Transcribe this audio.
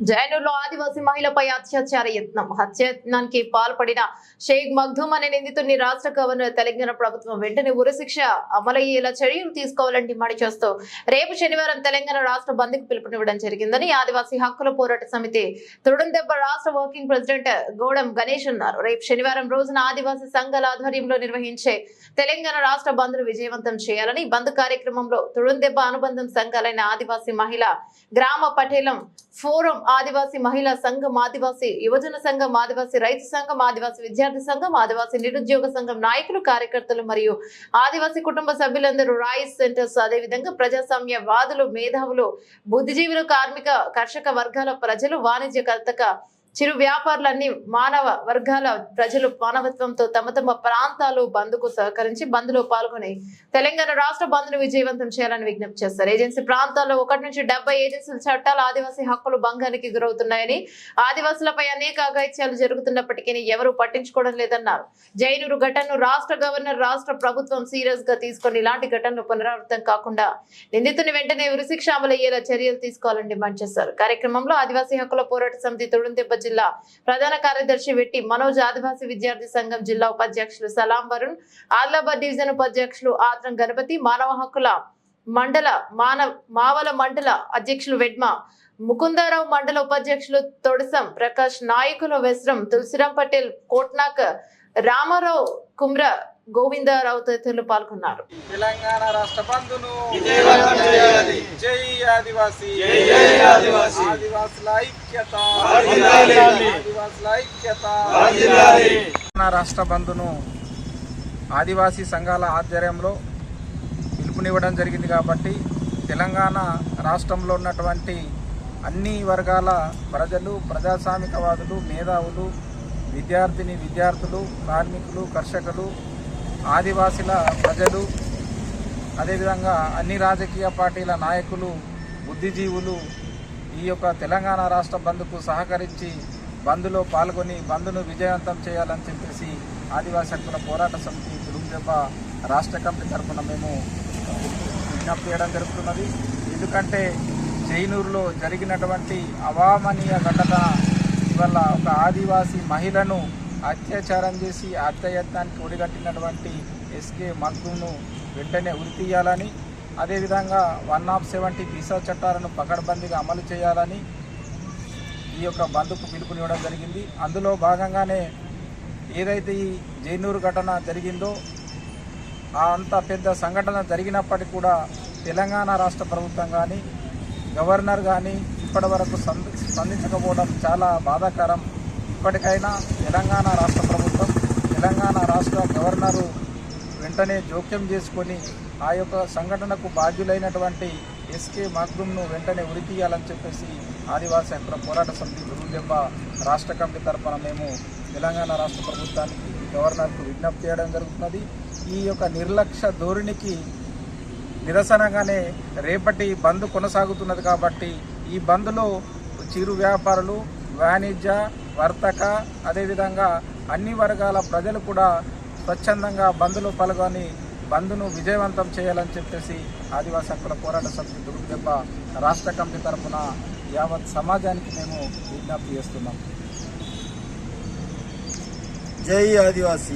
జైనూర్లో ఆదివాసీ మహిళపై అత్యాచార యత్నం. హత్యాయత్నానికి పాల్పడిన షేక్ మగ్దూమ్ అనే నిందితుడిని రాష్ట్ర గవర్నర్ తెలంగాణ ప్రభుత్వం వెంటనే ఉరిశిక్ష అమలయ్యేలా చర్యలు తీసుకోవాలని డిమాండ్ చేస్తూ రేపు శనివారం తెలంగాణ రాష్ట్ర బంద్కు పిలుపునివ్వడం జరిగిందని ఆదివాసీ హక్కుల పోరాట సమితి తుడుందెబ్బ రాష్ట్ర వర్కింగ్ ప్రెసిడెంట్ గోడం గణేష్ అన్నారు. రేపు శనివారం రోజున ఆదివాసీ సంఘాల ఆధ్వర్యంలో నిర్వహించే తెలంగాణ రాష్ట్ర బంద్ను విజయవంతం చేయాలని బంద్ కార్యక్రమంలో తుడుందెబ్బ అనుబంధం సంఘాలైన ఆదివాసీ మహిళ గ్రామ పటేలం ఫోరం, ఆదివాసీ మహిళా సంఘం, ఆదివాసీ యువజన సంఘం, ఆదివాసీ రైతు సంఘం, ఆదివాసీ విద్యార్థి సంఘం, ఆదివాసీ నిరుద్యోగ సంఘం నాయకులు, కార్యకర్తలు మరియు ఆదివాసీ కుటుంబ సభ్యులందరూ రైస్ సెంటర్స్, అదేవిధంగా ప్రజాస్వామ్య వాదులు, మేధావులు, బుద్ధిజీవులు, కార్మిక కర్షక వర్గాల ప్రజలు, వాణిజ్యకర్తక చిరు వ్యాపారులన్నీ మానవ వర్గాల ప్రజలు మానవత్వంతో తమ తమ ప్రాంతాలు బంద్కు సహకరించి బంద్లో పాల్గొని తెలంగాణ రాష్ట్ర బంద్ను విజయవంతం చేయాలని విజ్ఞప్తి చేస్తారు. ఏజెన్సీ ప్రాంతాల్లో 1 నుంచి 70 ఏజెన్సీల చట్టాలు ఆదివాసీ హక్కులు భంగానికి గురవుతున్నాయని, ఆదివాసులపై అనేక అఘాయిత్యాలు జరుగుతున్నప్పటికీ ఎవరూ పట్టించుకోవడం లేదన్నారు. జైనూరు ఘటనను రాష్ట్ర గవర్నర్, రాష్ట్ర ప్రభుత్వం సీరియస్ గా తీసుకొని ఇలాంటి ఘటనలు పునరావృతం కాకుండా నిందితుని వెంటనే ఉరిశిక్ష అమలయ్యేలా చర్యలు తీసుకోవాలని డిమాండ్ చేశారు. కార్యక్రమంలో ఆదివాసీ హక్కుల పోరాట సమితి తుడుందెబ్బ జిల్లా ప్రధాన కార్యదర్శి వెట్టి మనోజ్, ఆదివాసీ విద్యార్థి సంఘం జిల్లా ఉపాధ్యక్షులు సలాం వరుణ్, ఆదిలాబాద్ డివిజన్ ఉపాధ్యక్షులు ఆత్రం గణపతి, మానవ హక్కుల మండల మావల మండల అధ్యక్షులు వెడ్మ ముకుందారావు, మండల ఉపాధ్యక్షులు తొడసం ప్రకాష్, నాయకులు వెస్రం, తులసిరాం పటేల్, కోట్నాక్ రామారావు, కుమ్ర గోవిందరావు తదితరులు పాల్గొన్నారు. తెలంగాణ రాష్ట్ర బంధును జై ఆదివాసీ, ఆదివాసుల ఐక్యత, ఆదివాసుల ఐక్యత. తెలంగాణ రాష్ట్ర బంధును ఆదివాసీ సంఘాల ఆధ్వర్యంలో పిలుపునివ్వడం జరిగింది కాబట్టి తెలంగాణ రాష్ట్రంలో ఉన్నటువంటి అన్ని వర్గాల ప్రజలు, ప్రజాస్వామికవాదులు, మేధావులు, విద్యార్థులు, కార్మికులు, కర్షకులు, ఆదివాసీల ప్రజలు, అదేవిధంగా అన్ని రాజకీయ పార్టీల నాయకులు, బుద్ధిజీవులు ఈ యొక్క తెలంగాణ రాష్ట్ర బంద్కు సహకరించి బంద్లో పాల్గొని బంద్ను విజయవంతం చేయాలని చెప్పేసి ఆదివాసీ హక్కుల పోరాట సమితి తుడుందెబ్బ రాష్ట్ర కమిటీ తరఫున మేము విజ్ఞప్తి చేయడం జరుగుతున్నది. ఎందుకంటే జైనూరులో జరిగినటువంటి అవామనీయ ఘటన వల్ల ఒక ఆదివాసీ మహిళను అత్యాచారం చేసి హత్యాయత్నానికి ఒడిగట్టినటువంటి ఎస్కే మగ్దూమ్ను వెంటనే ఉరితీయాలని, అదేవిధంగా 170 దిశా చట్టాలను పకడ్బందీగా అమలు చేయాలని ఈ యొక్క బంద్కు పిలుపునివ్వడం జరిగింది. అందులో భాగంగానే ఏదైతే ఈ జైనూరు ఘటన జరిగిందో అంత పెద్ద సంఘటన జరిగినప్పటికీ కూడా తెలంగాణ రాష్ట్ర ప్రభుత్వం కానీ, గవర్నర్ కానీ ఇప్పటి వరకు స్పందించకపోవడం చాలా బాధాకరం. ఇప్పటికైనా తెలంగాణ రాష్ట్ర ప్రభుత్వం, తెలంగాణ రాష్ట్ర గవర్నరు వెంటనే జోక్యం చేసుకొని ఆ యొక్క సంఘటనకు బాధ్యులైనటువంటి ఎస్కే మగ్దూమ్ను వెంటనే ఉరితీయాలని చెప్పేసి ఆదివాసీ హక్కుల పోరాట సమితి తుడుందెబ్బ రాష్ట్ర కమిటీ తరఫున మేము తెలంగాణ రాష్ట్ర ప్రభుత్వానికి, గవర్నర్కు విజ్ఞప్తి చేయడం జరుగుతున్నది. ఈ యొక్క నిర్లక్ష్య ధోరణికి నిరసనగానే రేపటి బంద్ కొనసాగుతున్నది కాబట్టి ఈ బంద్లో చిరు వ్యాపారులు, వాణిజ్య, వర్తక, అదేవిధంగా అన్ని వర్గాల ప్రజలు కూడా స్వచ్ఛందంగా బంద్లో పాల్గొని బంద్ను విజయవంతం చేయాలని చెప్పేసి ఆదివాసీ హక్కుల పోరాట సమితి తుడుందెబ్బ రాష్ట్ర కమిటీ తరఫున యావత్ సమాజానికి మేము విజ్ఞప్తి చేస్తున్నాం. జై ఆదివాసీ.